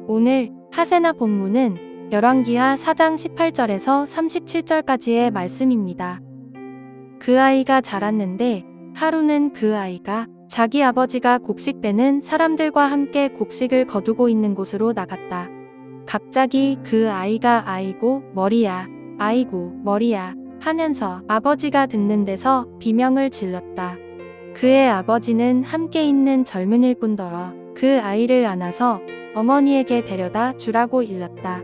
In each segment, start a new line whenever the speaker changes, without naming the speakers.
오늘 하세나 본문은 열왕기하 4장 18절에서 37절까지의 말씀입니다. 그 아이가 자랐는데 하루는 그 아이가 자기 아버지가 곡식 빼는 사람들과 함께 곡식을 거두고 있는 곳으로 나갔다. 갑자기 그 아이가 아이고 머리야, 아이고 머리야 하면서 아버지가 듣는 데서 비명을 질렀다. 그의 아버지는 함께 있는 젊은 일꾼더러 그 아이를 안아서 어머니에게 데려다 주라고 일렀다.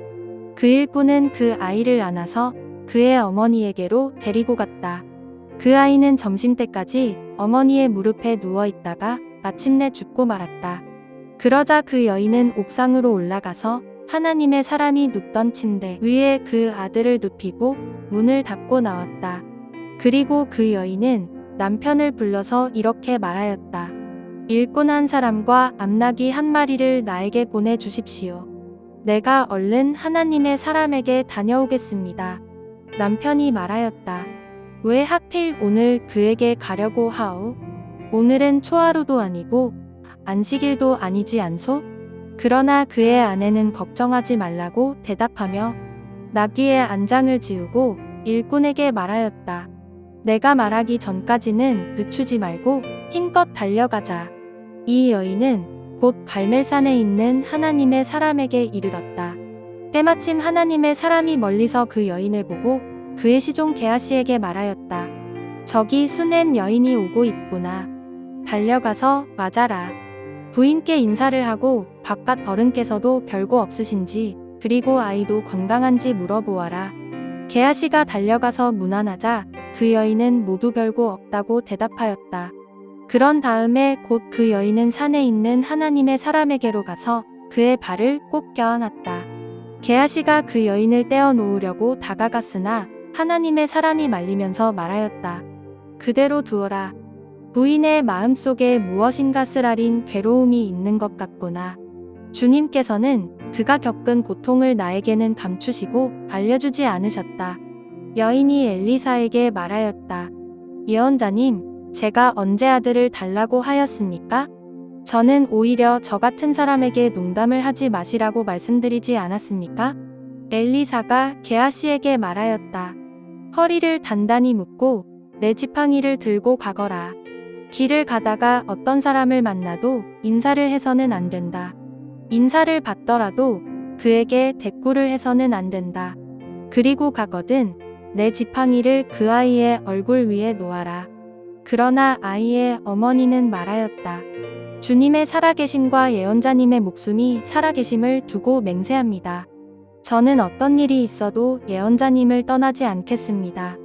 그 일꾼은 그 아이를 안아서 그의 어머니에게로 데리고 갔다. 그 아이는 점심때까지 어머니의 무릎에 누워 있다가 마침내 죽고 말았다. 그러자 그 여인은 옥상으로 올라가서 하나님의 사람이 눕던 침대 위에 그 아들을 눕히고 문을 닫고 나왔다. 그리고 그 여인은 남편을 불러서 이렇게 말하였다. 일꾼 한 사람과 암나귀 한 마리를 나에게 보내주십시오. 내가 얼른 하나님의 사람에게 다녀오겠습니다. 남편이 말하였다. 왜 하필 오늘 그에게 가려고 하오? 오늘은 초하루도 아니고 안식일도 아니지 않소? 그러나 그의 아내는 걱정하지 말라고 대답하며 나귀의 안장을 지우고 일꾼에게 말하였다. 내가 말하기 전까지는 늦추지 말고 힘껏 달려가자. 이 여인은 곧 갈멜산에 있는 하나님의 사람에게 이르렀다. 때마침 하나님의 사람이 멀리서 그 여인을 보고 그의 시종 게하시에게 말하였다. 저기 수넴 여인이 오고 있구나. 달려가서 맞아라. 부인께 인사를 하고 바깥 어른께서도 별거 없으신지 그리고 아이도 건강한지 물어보아라. 게하시가 달려가서 문안하자 그 여인은 모두 별거 없다고 대답하였다. 그런 다음에 곧 그 여인은 산에 있는 하나님의 사람에게로 가서 그의 발을 꼭 껴안았다. 게하시가 그 여인을 떼어 놓으려고 다가갔으나 하나님의 사람이 말리면서 말하였다. 그대로 두어라. 부인의 마음속에 무엇인가 쓰라린 괴로움이 있는 것 같구나. 주님께서는 그가 겪은 고통을 나에게는 감추시고 알려주지 않으셨다. 여인이 엘리사에게 말하였다. 예언자님, 제가 언제 아들을 달라고 하였습니까? 저는 오히려 저 같은 사람에게 농담을 하지 마시라고 말씀드리지 않았습니까? 엘리사가 게하시에게 말하였다. 허리를 단단히 묶고 내 지팡이를 들고 가거라. 길을 가다가 어떤 사람을 만나도 인사를 해서는 안 된다. 인사를 받더라도 그에게 대꾸를 해서는 안 된다. 그리고 가거든 내 지팡이를 그 아이의 얼굴 위에 놓아라. 그러나 아이의 어머니는 말하였다. 주님의 살아계심과 예언자님의 목숨이 살아계심을 두고 맹세합니다. 저는 어떤 일이 있어도 예언자님을 떠나지 않겠습니다.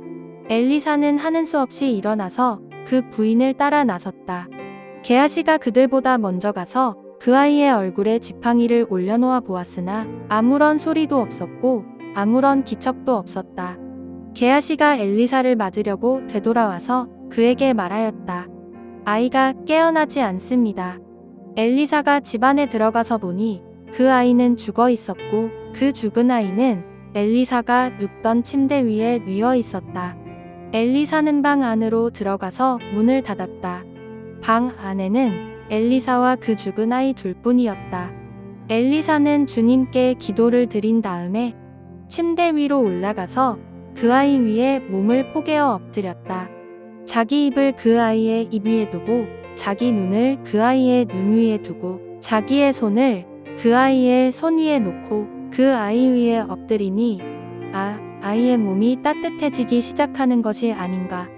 엘리사는 하는 수 없이 일어나서 그 부인을 따라 나섰다. 게하시가 그들보다 먼저 가서 그 아이의 얼굴에 지팡이를 올려놓아 보았으나 아무런 소리도 없었고 아무런 기척도 없었다. 게하시가 엘리사를 맞으려고 되돌아와서 그에게 말하였다. 아이가 깨어나지 않습니다. 엘리사가 집 안에 들어가서 보니 그 아이는 죽어 있었고 그 죽은 아이는 엘리사가 눕던 침대 위에 뉘어 있었다. 엘리사는 방 안으로 들어가서 문을 닫았다. 방 안에는 엘리사와 그 죽은 아이 둘뿐이었다. 엘리사는 주님께 기도를 드린 다음에 침대 위로 올라가서 그 아이 위에 몸을 포개어 엎드렸다. 자기 입을 그 아이의 입 위에 두고 자기 눈을 그 아이의 눈 위에 두고 자기의 손을 그 아이의 손 위에 놓고 그 아이 위에 엎드리니 아이의 몸이 따뜻해지기 시작하는 것이 아닌가.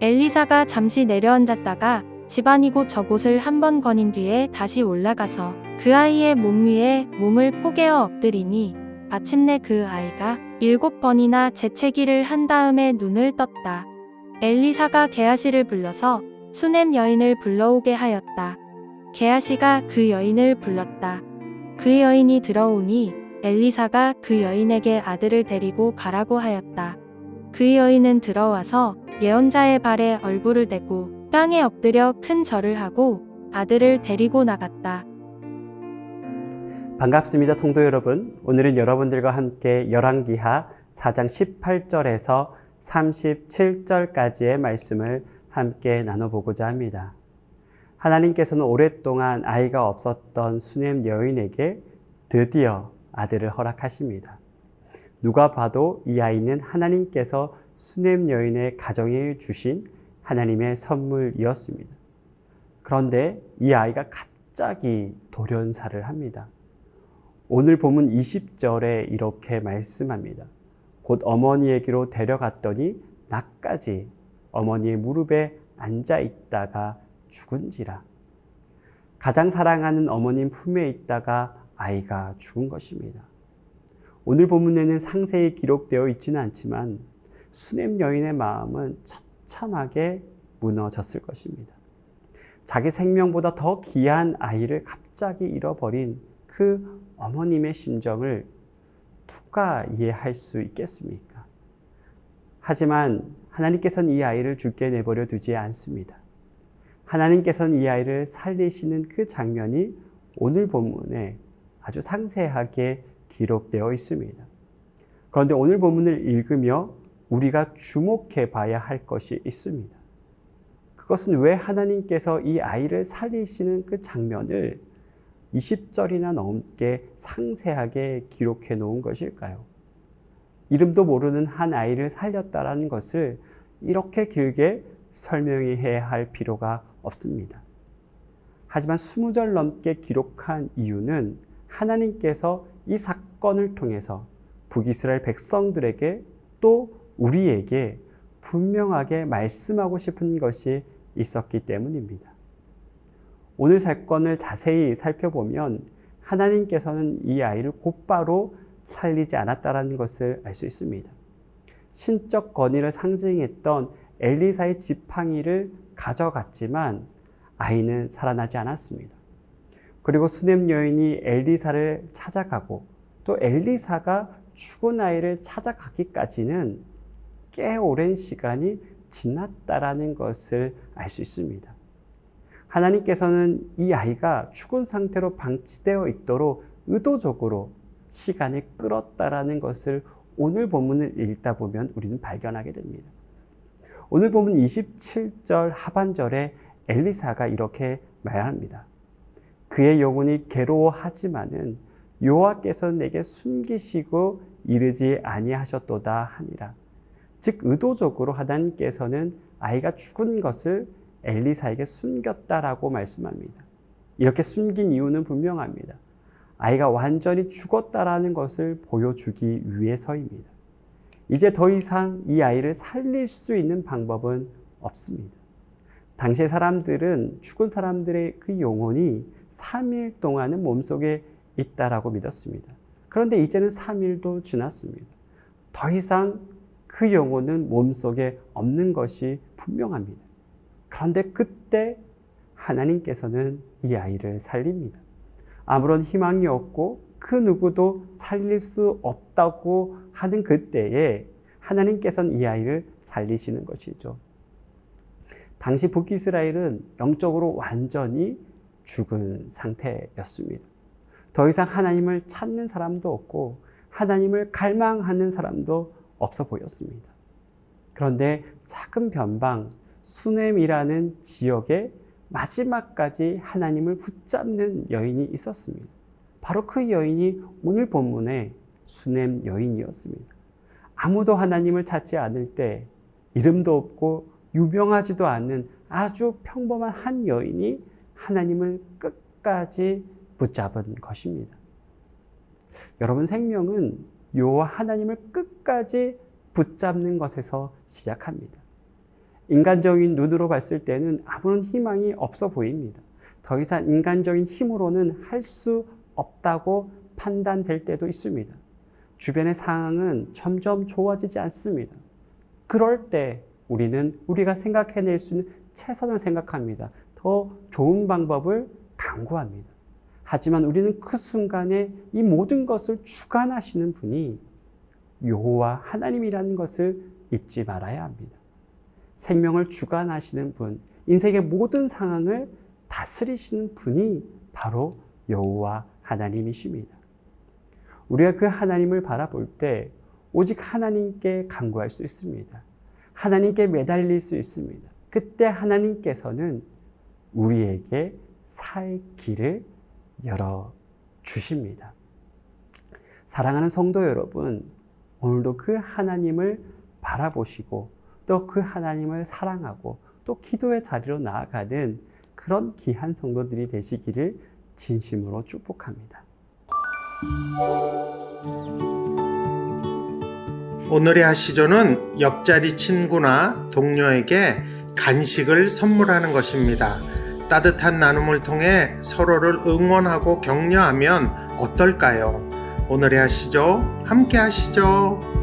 엘리사가 잠시 내려앉았다가 집안이고 저곳을 한번 거닌 뒤에 다시 올라가서 그 아이의 몸 위에 몸을 포개어 엎드리니 마침내 그 아이가 7번이나 재채기를 한 다음에 눈을 떴다. 엘리사가 게하시를 불러서 수넴 여인을 불러오게 하였다. 게하시가 그 여인을 불렀다. 그 여인이 들어오니 엘리사가 그 여인에게 아들을 데리고 가라고 하였다. 그 여인은 들어와서 예언자의 발에 얼굴을 대고 땅에 엎드려 큰 절을 하고 아들을 데리고 나갔다.
반갑습니다, 성도 여러분. 오늘은 여러분들과 함께 열왕기하 4장 18절에서 37절까지의 말씀을 함께 나눠보고자 합니다. 하나님께서는 오랫동안 아이가 없었던 수넴 여인에게 드디어 아들을 허락하십니다. 누가 봐도 이 아이는 하나님께서 수넴 여인의 가정에 주신 하나님의 선물이었습니다. 그런데 이 아이가 갑자기 돌연사를 합니다. 오늘 본문 20절에 이렇게 말씀합니다. 곧 어머니에게로 데려갔더니 나까지 어머니의 무릎에 앉아 있다가 죽은지라. 가장 사랑하는 어머님 품에 있다가 아이가 죽은 것입니다. 오늘 본문에는 상세히 기록되어 있지는 않지만 수넴 여인의 마음은 처참하게 무너졌을 것입니다. 자기 생명보다 더 귀한 아이를 갑자기 잃어버린 그 어머님의 심정을 누가 이해할 수 있겠습니까? 하지만 하나님께서는 이 아이를 죽게 내버려 두지 않습니다. 하나님께서는 이 아이를 살리시는 그 장면이 오늘 본문에 아주 상세하게 기록되어 있습니다. 그런데 오늘 본문을 읽으며 우리가 주목해 봐야 할 것이 있습니다. 그것은 왜 하나님께서 이 아이를 살리시는 그 장면을 20절이나 넘게 상세하게 기록해 놓은 것일까요? 이름도 모르는 한 아이를 살렸다라는 것을 이렇게 길게 설명해야 할 필요가 없습니다. 하지만 20절 넘게 기록한 이유는 하나님께서 이 사건을 통해서 북이스라엘 백성들에게 또 우리에게 분명하게 말씀하고 싶은 것이 있었기 때문입니다. 오늘 사건을 자세히 살펴보면 하나님께서는 이 아이를 곧바로 살리지 않았다는 것을 알 수 있습니다. 신적 권위를 상징했던 엘리사의 지팡이를 가져갔지만 아이는 살아나지 않았습니다. 그리고 수넴 여인이 엘리사를 찾아가고 또 엘리사가 죽은 아이를 찾아가기까지는 꽤 오랜 시간이 지났다라는 것을 알 수 있습니다. 하나님께서는 이 아이가 죽은 상태로 방치되어 있도록 의도적으로 시간을 끌었다라는 것을 오늘 본문을 읽다 보면 우리는 발견하게 됩니다. 오늘 본문 27절 하반절에 엘리사가 이렇게 말합니다. 그의 영혼이 괴로워하지만은 여호와께서 내게 숨기시고 이르지 아니하셨도다 하니라. 즉 의도적으로 하나님께서는 아이가 죽은 것을 엘리사에게 숨겼다라고 말씀합니다. 이렇게 숨긴 이유는 분명합니다. 아이가 완전히 죽었다라는 것을 보여주기 위해서입니다. 이제 더 이상 이 아이를 살릴 수 있는 방법은 없습니다. 당시의 사람들은 죽은 사람들의 그 영혼이 3일 동안은 몸속에 있다라고 믿었습니다. 그런데 이제는 3일도 지났습니다. 더 이상 그 영혼은 몸속에 없는 것이 분명합니다. 그런데 그때 하나님께서는 이 아이를 살립니다. 아무런 희망이 없고 그 누구도 살릴 수 없다고 하는 그때에 하나님께서는 이 아이를 살리시는 것이죠. 당시 북이스라엘은 영적으로 완전히 죽은 상태였습니다. 더 이상 하나님을 찾는 사람도 없고 하나님을 갈망하는 사람도 없어 보였습니다. 그런데 작은 변방 수넴이라는 지역에 마지막까지 하나님을 붙잡는 여인이 있었습니다. 바로 그 여인이 오늘 본문의 수넴 여인이었습니다. 아무도 하나님을 찾지 않을 때 이름도 없고 유명하지도 않은 아주 평범한 한 여인이 하나님을 끝까지 붙잡은 것입니다. 여러분, 생명은 여호와 하나님을 끝까지 붙잡는 것에서 시작합니다. 인간적인 눈으로 봤을 때는 아무런 희망이 없어 보입니다. 더 이상 인간적인 힘으로는 할 수 없다고 판단될 때도 있습니다. 주변의 상황은 점점 좋아지지 않습니다. 그럴 때 우리는 우리가 생각해낼 수 있는 최선을 생각합니다. 더 좋은 방법을 강구합니다. 하지만 우리는 그 순간에 이 모든 것을 주관하시는 분이 여호와 하나님이라는 것을 잊지 말아야 합니다. 생명을 주관하시는 분, 인생의 모든 상황을 다스리시는 분이 바로 여호와 하나님이십니다. 우리가 그 하나님을 바라볼 때 오직 하나님께 간구할 수 있습니다. 하나님께 매달릴 수 있습니다. 그때 하나님께서는 우리에게 살 길을 열어 주십니다. 사랑하는 성도 여러분, 오늘도 그 하나님을 바라보시고 또 그 하나님을 사랑하고 또 기도의 자리로 나아가는 그런 귀한 성도들이 되시기를 진심으로 축복합니다.
오늘의 하시조는 옆자리 친구나 동료에게 간식을 선물하는 것입니다. 따뜻한 나눔을 통해 서로를 응원하고 격려하면 어떨까요? 오늘의 하시조 함께 하시죠.